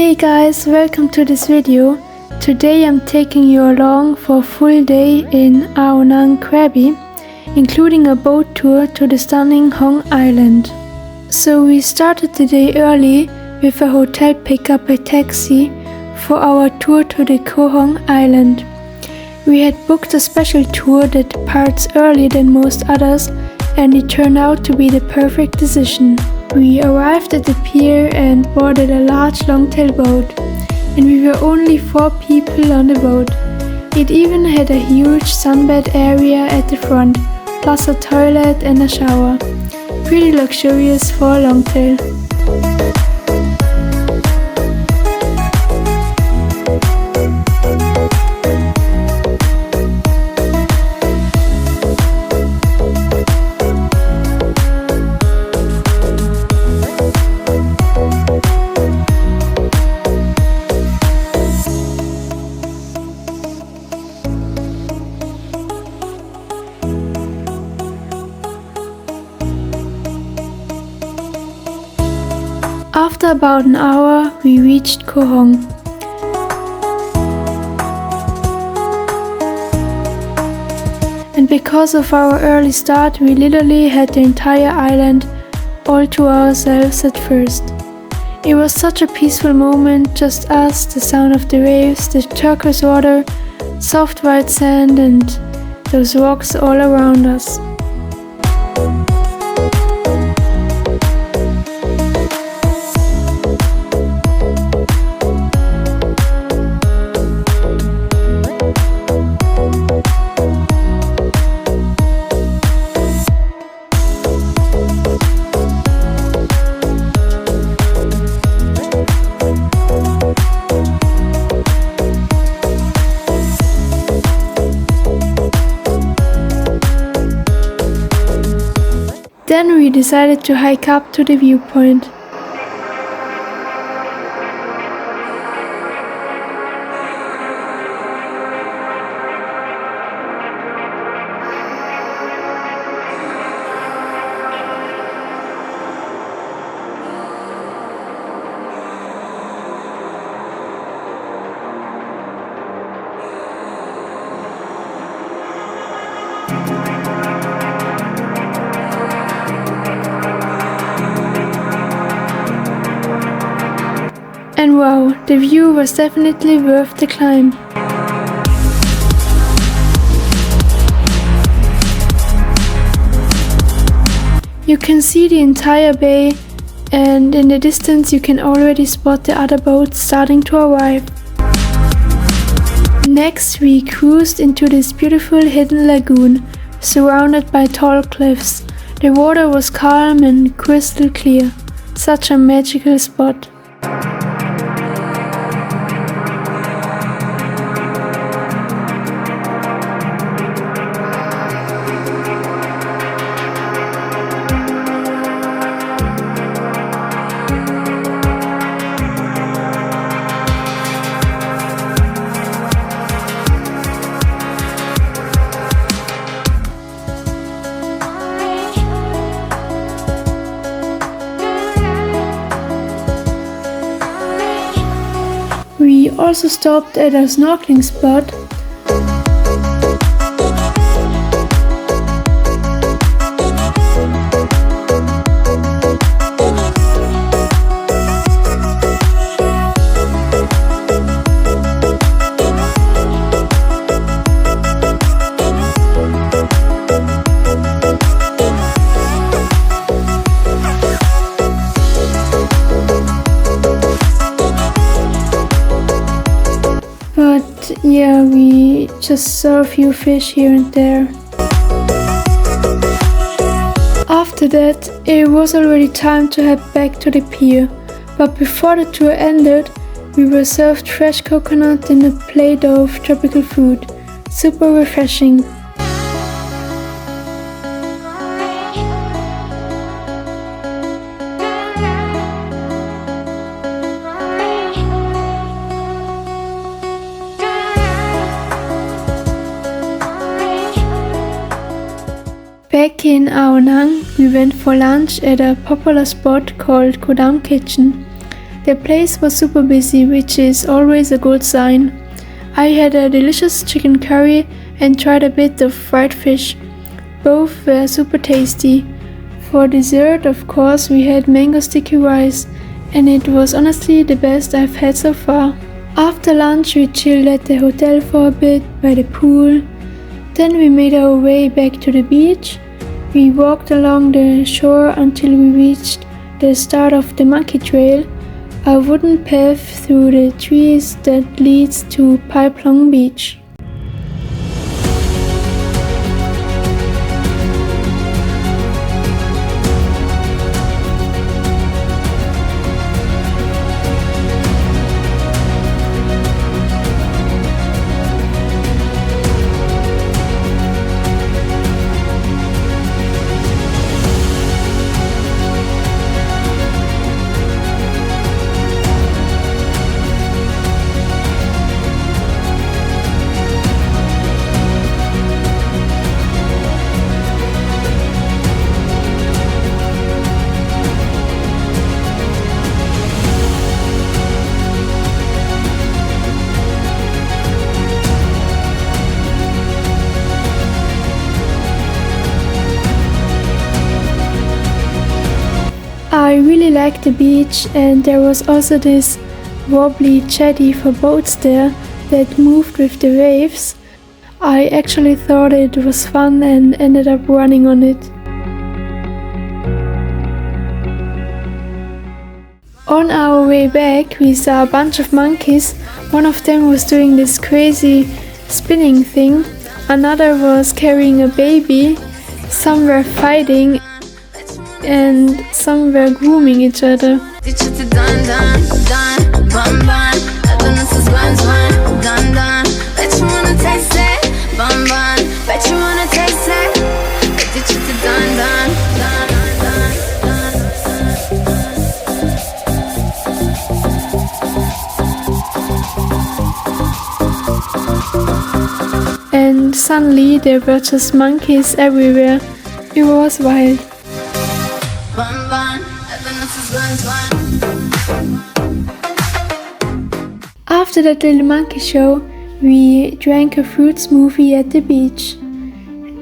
Hey guys, welcome to this video. Today I'm taking you along for a full day in Krabi, including a boat tour to the stunning Hong Island. So we started the day early with a hotel pickup by taxi for our tour to the Koh Hong Island. We had booked a special tour that departs earlier than most others, and it turned out to be the perfect decision. We arrived at the pier and boarded a large longtail boat, and we were only 4 people on the boat. It even had a huge sunbed area at the front, plus a toilet and a shower. Pretty luxurious for a longtail. After about an hour, we reached Koh Hong. And because of our early start, we literally had the entire island all to ourselves at first. It was such a peaceful moment, just us, the sound of the waves, the turquoise water, soft white sand, and those rocks all around us. Then we decided to hike up to the viewpoint. And wow, the view was definitely worth the climb. You can see the entire bay, and in the distance you can already spot the other boats starting to arrive. Next we cruised into this beautiful hidden lagoon, surrounded by tall cliffs. The water was calm and crystal clear. Such a magical spot. We also stopped at a snorkeling spot. But yeah, we just saw a few fish here and there. After that, it was already time to head back to the pier. But before the tour ended, we were served fresh coconut in a plate of tropical food. Super refreshing. Back in Nang, we went for lunch at a popular spot called Kodam Kitchen. The place was super busy, which is always a good sign. I had a delicious chicken curry and tried a bit of fried fish. Both were super tasty. For dessert, of course, we had mango sticky rice, and it was honestly the best I've had so far. After lunch, we chilled at the hotel for a bit by the pool. Then we made our way back to the beach. We walked along the shore until we reached the start of the monkey trail, a wooden path through the trees that leads to Plong Beach. I really liked the beach, and there was also this wobbly jetty for boats there that moved with the waves. I actually thought it was fun and ended up running on it. On our way back, we saw a bunch of monkeys. One of them was doing this crazy spinning thing, another was carrying a baby, some were fighting, and some were grooming each other. And suddenly there were just monkeys everywhere. It was wild. After that little monkey show, we drank a fruit smoothie at the beach.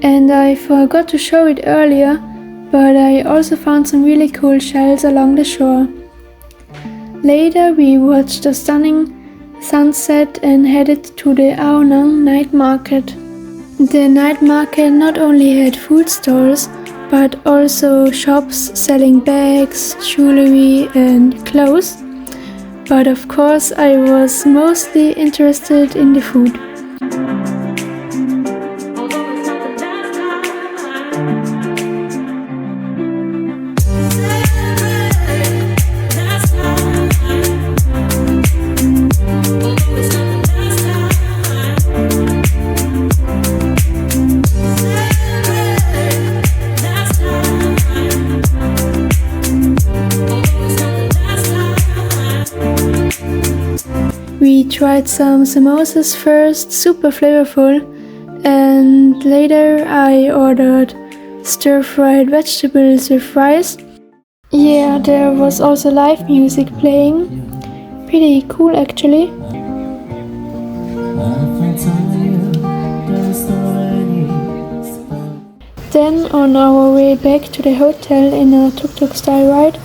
And I forgot to show it earlier, but I also found some really cool shells along the shore. Later we watched a stunning sunset and headed to the Aonang night market. The night market not only had food stalls, but also shops selling bags, jewelry and clothes. But of course I was mostly interested in the food. We tried some samosas first, super flavorful, and later I ordered stir-fried vegetables with rice. Yeah, there was also live music playing, pretty cool actually. Then on our way back to the hotel in a tuk-tuk style ride,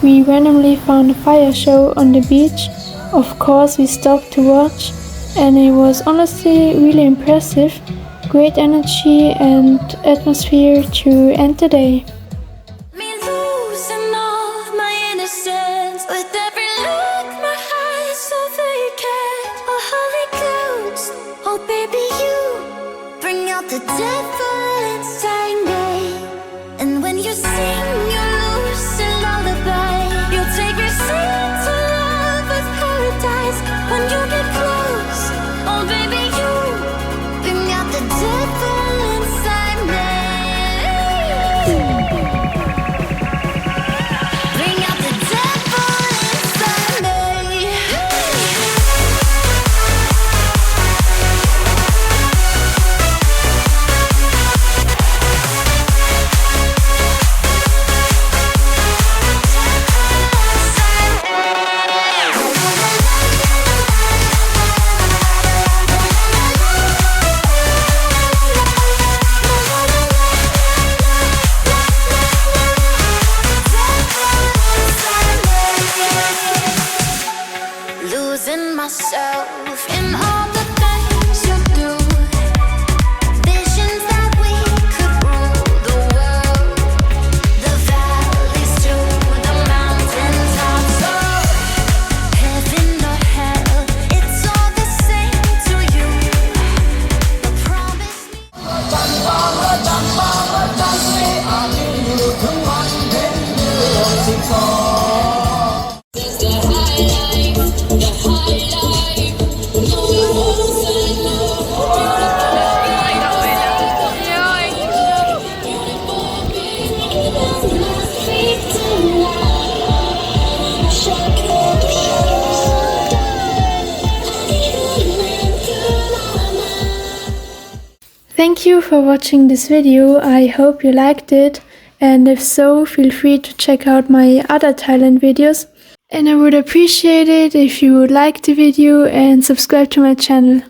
we randomly found a fire show on the beach. Of course we stopped to watch, and it was honestly really impressive. Great energy and atmosphere to end the day. The devil inside me, and when you sing your lucid lullaby, you'll take me to love with paradise. When you get close, oh baby, you bring out the devil inside me. Bring out the devil inside me. Thank you for watching this video. I hope you liked it, and if so, feel free to check out my other Thailand videos. And I would appreciate it if you would like the video and subscribe to my channel.